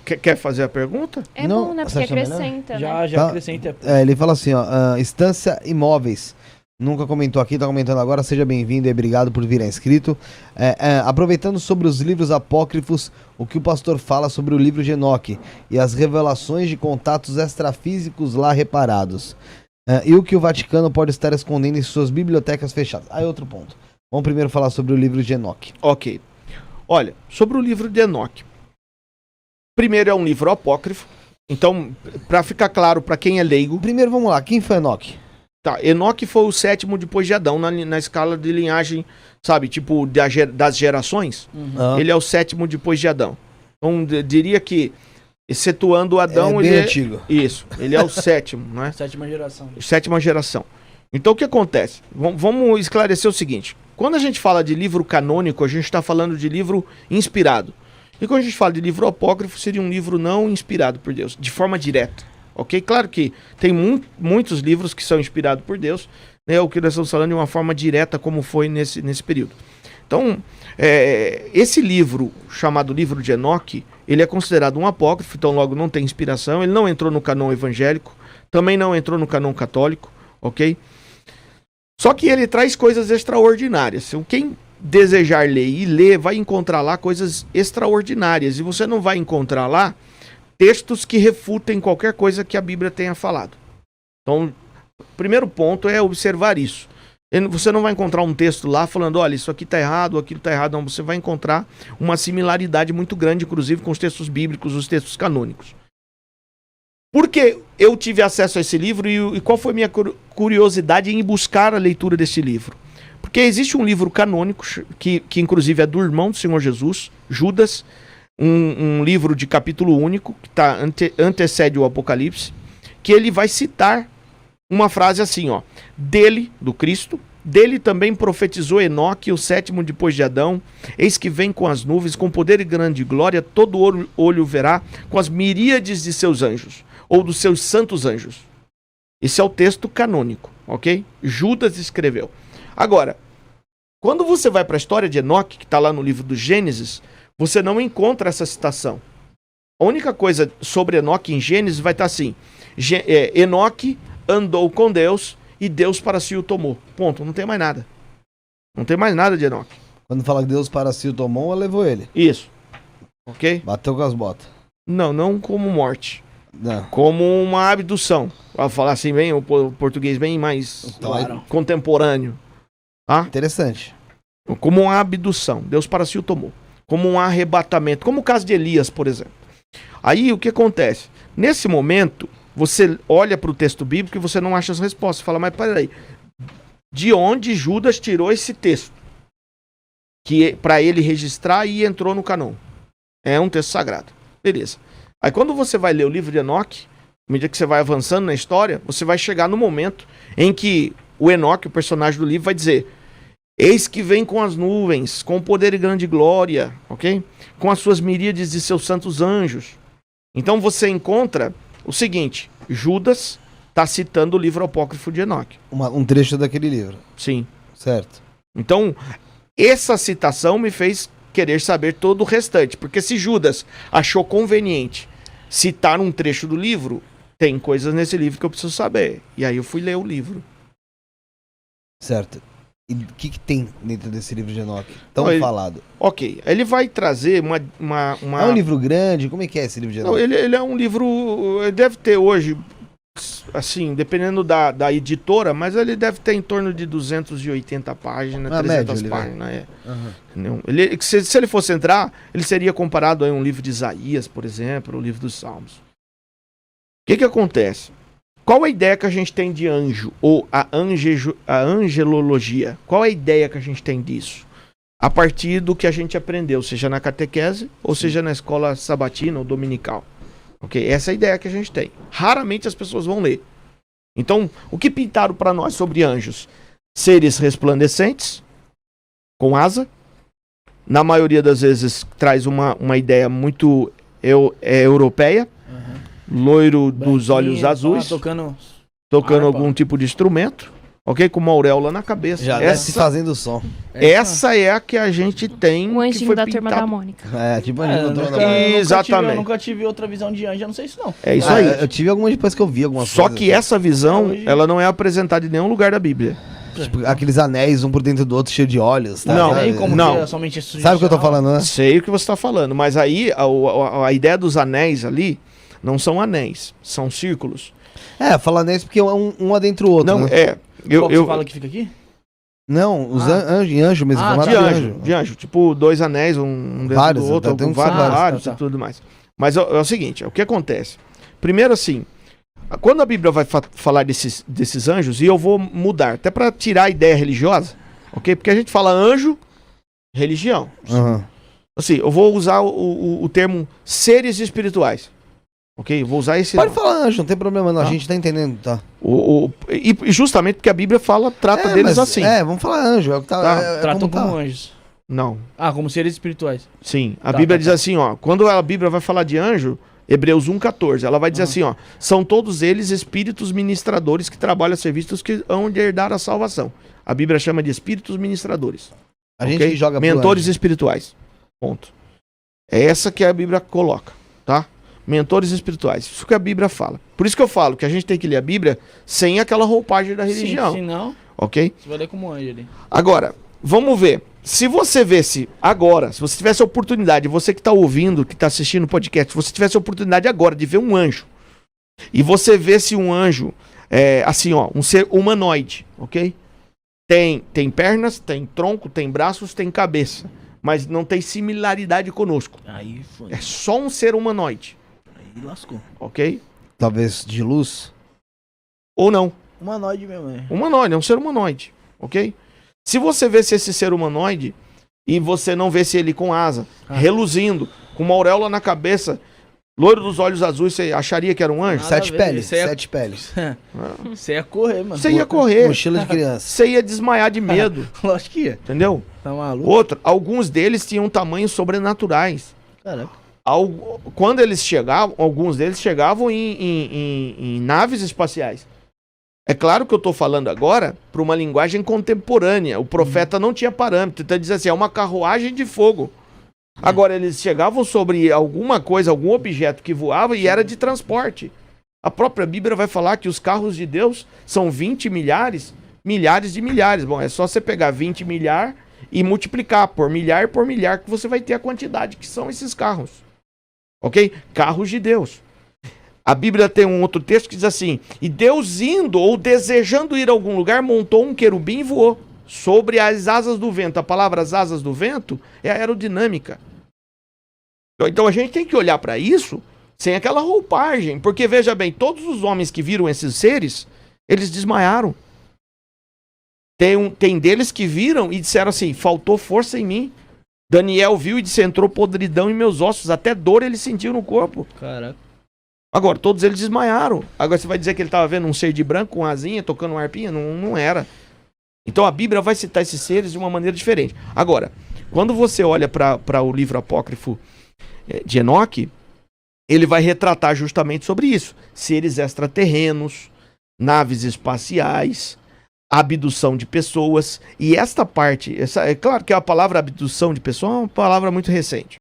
Quer fazer a pergunta? É Não, bom, né? você Porque acha melhor? acrescenta, né? Já Tá. acrescenta. Ele fala assim, ó, Estância Imóveis. Nunca comentou aqui, tá comentando agora. Seja bem-vindo e obrigado por vir inscrito. Aproveitando sobre os livros apócrifos, o que o pastor fala sobre o livro de Enoque e as revelações de contatos extrafísicos lá reparados. E o que o Vaticano pode estar escondendo em suas bibliotecas fechadas. Aí outro ponto. Vamos primeiro falar sobre o livro de Enoque. Ok. Olha, sobre o livro de Enoque. Primeiro é um livro apócrifo. Então, para ficar claro para quem é leigo, Primeiro vamos lá, quem foi Enoque? tá, Enoque foi o 7º depois de Adão na escala de linhagem, sabe, tipo das gerações. Ele é o 7º depois de Adão. Então, diria que, excetuando Adão, bem ele antigo. Isso, ele é o 7º, não é? 7ª geração. 7ª geração. Então, o que acontece? Vamos esclarecer o seguinte. Quando a gente fala de livro canônico, a gente está falando de livro inspirado. E quando a gente fala de livro apócrifo, seria um livro não inspirado por Deus, de forma direta. Ok? Claro que tem muitos livros que são inspirados por Deus, né? O que nós estamos falando de uma forma direta, como foi nesse período. Então, esse livro, chamado Livro de Enoque, ele é considerado um apócrifo, então logo não tem inspiração, ele não entrou no cânon evangélico, também não entrou no cânon católico, ok? Só que ele traz coisas extraordinárias. Quem desejar ler e ler, vai encontrar lá coisas extraordinárias. E você não vai encontrar lá textos que refutem qualquer coisa que a Bíblia tenha falado. Então, o primeiro ponto é observar isso. Você não vai encontrar um texto lá falando, olha, isso aqui está errado, aquilo está errado. Não, você vai encontrar uma similaridade muito grande, inclusive, com os textos bíblicos, os textos canônicos. Por que eu tive acesso a esse livro e qual foi a minha curiosidade em buscar a leitura desse livro? Porque existe um livro canônico, que inclusive é do irmão do Senhor Jesus, Judas, um livro de capítulo único, que antecede o Apocalipse, que ele vai citar uma frase assim, ó, dele, do Cristo, dele também profetizou Enoque, o 7º depois de Adão, eis que vem com as nuvens, com poder e grande glória, todo olho verá, com as miríades de seus anjos, ou dos seus santos anjos. Esse é o texto canônico, ok? Judas escreveu. Agora, quando você vai para a história de Enoque, que está lá no livro do Gênesis, você não encontra essa citação. A única coisa sobre Enoque em Gênesis vai estar assim, Enoque andou com Deus e Deus para si o tomou. Ponto, não tem mais nada. Não tem mais nada de Enoque. Quando fala que Deus para si o tomou, levou ele. Isso. Ok? Bateu com as botas. Não como morte. Não. Como uma abdução. Para falar assim, bem, o português bem mais Claro. contemporâneo. Tá? Interessante. Como uma abdução. Deus para si o tomou. Como um arrebatamento. Como o caso de Elias, por exemplo. Aí, o que acontece? Nesse momento, você olha para o texto bíblico e você não acha as respostas. Fala, mas peraí. De onde Judas tirou esse texto? Que para ele registrar e entrou no cânon. É um texto sagrado. Beleza. Aí quando você vai ler o livro de Enoque, à medida que você vai avançando na história, você vai chegar no momento em que o Enoque, o personagem do livro, vai dizer: eis que vem com as nuvens, com poder e grande glória, ok? Com as suas miríades de seus santos anjos. Então você encontra o seguinte: Judas está citando o livro apócrifo de Enoque. Um trecho daquele livro. Sim. Certo. Então, essa citação me fez querer saber todo o restante. Porque se Judas achou conveniente citar um trecho do livro, tem coisas nesse livro que eu preciso saber. E aí eu fui ler o livro. Certo. E o que tem dentro desse livro de Enoque? Tão Não, falado. Ok. Ele vai trazer uma... É um livro grande? Como é que é esse livro de Enoque? Não, ele é um livro... Ele deve ter hoje, assim, dependendo da editora, mas ele deve ter em torno de 280 páginas, 300 páginas. É. Uhum. Se ele fosse entrar, ele seria comparado a um livro de Isaías, por exemplo, o livro dos Salmos. O que acontece? Qual a ideia que a gente tem de anjo, ou a angelologia? Qual a ideia que a gente tem disso? A partir do que a gente aprendeu, seja na catequese, ou seja na escola sabatina ou dominical. Ok? Essa é a ideia que a gente tem. Raramente as pessoas vão ler. Então, o que pintaram para nós sobre anjos? Seres resplandecentes, com asa. Na maioria das vezes traz uma ideia muito europeia. Loiro dos olhos azuis, tocando algum tipo de instrumento, ok? Com uma auréola na cabeça. Já desce fazendo som. Essa é a que a gente tem. O que anjinho foi da turma da pintado. Mônica. Tipo Eu da nunca, Exatamente. Eu nunca tive outra visão de anjo, eu não sei isso não. É isso aí. Eu tive algumas depois que eu vi algumas Só coisas. que essa visão, Hoje- ela não é apresentada em nenhum lugar da Bíblia. Tipo, aqueles anéis, um por dentro do outro, cheio de olhos. Tá? Não, Tem como não. que é somente isso. Sabe o que eu tô falando, né? Sei o que você está falando, mas aí a ideia dos anéis ali não são anéis, são círculos. Falando isso porque um adentro o outro. Não, né? Qual que você fala que fica aqui? Não, os anjo mesmo. Ah, formato de anjo. Tipo, dois anéis, um dentro Vários, do outro, tem com uns que são vários, vários. Tá. e tudo mais. Mas é o seguinte, o que acontece? Primeiro assim, quando a Bíblia vai falar desses anjos, e eu vou mudar, até para tirar a ideia religiosa, ok? Porque a gente fala anjo, religião. Aham. Assim, eu vou usar o termo seres espirituais. Ok? Eu vou usar esse. Pode falar anjo, não tem problema não. A Tá. gente tá entendendo, tá? E justamente porque a Bíblia trata deles mas, assim. vamos falar anjo. É o que tá, Tá. Tratam como como tá. anjos. Não. Ah, como seres espirituais. Sim. A Tá, Bíblia tá, diz tá. assim, ó. Quando a Bíblia vai falar de anjo, Hebreus 1,14, ela vai dizer assim, ó. São todos eles espíritos ministradores que trabalham a serviço dos que hão de herdar a salvação. A Bíblia chama de espíritos ministradores. A gente ok? que joga pro Mentores anjo. espirituais. Ponto. É essa que a Bíblia coloca, tá? Mentores espirituais. Isso que a Bíblia fala. Por isso que eu falo que a gente tem que ler a Bíblia sem aquela roupagem da religião, Sim, senão, ok? você vai ler como anjo ali. Agora, vamos ver. Se você vesse agora, se você tivesse a oportunidade, você que está ouvindo, que está assistindo o podcast, se você tivesse a oportunidade agora de ver um anjo, e você vesse um anjo, assim, ó, um ser humanoide, ok? Tem pernas, tem tronco, tem braços, tem cabeça, mas não tem similaridade conosco. Aí foi. É só um ser humanoide, Aí lascou. ok? Talvez de luz. Ou não. Humanoide mesmo, é. Humanoide, é um ser humanoide, ok? Se você vesse esse ser humanoide e você não vesse ele com asa, reluzindo, com uma auréola na cabeça, loiro dos olhos azuis, você acharia que era um anjo? Nada a 7 ver, peles, isso aí é- 7 peles. Você ia correr, mano. Você ia correr, Mochila de criança. você ia desmaiar de medo, Lógico que ia. entendeu? Tá maluco? Outra, alguns deles tinham tamanhos sobrenaturais. Caraca. Quando eles chegavam, alguns deles chegavam em naves espaciais. É claro que eu estou falando agora para uma linguagem contemporânea. O profeta não tinha parâmetro. Então ele diz assim, é uma carruagem de fogo. Agora, eles chegavam sobre alguma coisa, algum objeto que voava e era de transporte. A própria Bíblia vai falar que os carros de Deus são 20 milhares, milhares de milhares. Bom, é só você pegar 20 milhar e multiplicar por milhar que você vai ter a quantidade que são esses carros. Ok? Carros de Deus. A Bíblia tem um outro texto que diz assim, e Deus indo ou desejando ir a algum lugar, montou um querubim e voou sobre as asas do vento. A palavra as asas do vento é aerodinâmica. Então a gente tem que olhar para isso sem aquela roupagem, porque veja bem, todos os homens que viram esses seres, eles desmaiaram. Tem deles que viram e disseram assim, faltou força em mim. Daniel viu e disse, entrou podridão em meus ossos, até dor ele sentiu no corpo. Caraca. Agora, todos eles desmaiaram. Agora você vai dizer que ele estava vendo um ser de branco com asinha, tocando uma harpinha? Não era. Então a Bíblia vai citar esses seres de uma maneira diferente. Agora, quando você olha para o livro apócrifo de Enoque, ele vai retratar justamente sobre isso. Seres extraterrenos, naves espaciais, abdução de pessoas. E esta parte, é claro que a palavra abdução de pessoas é uma palavra muito recente.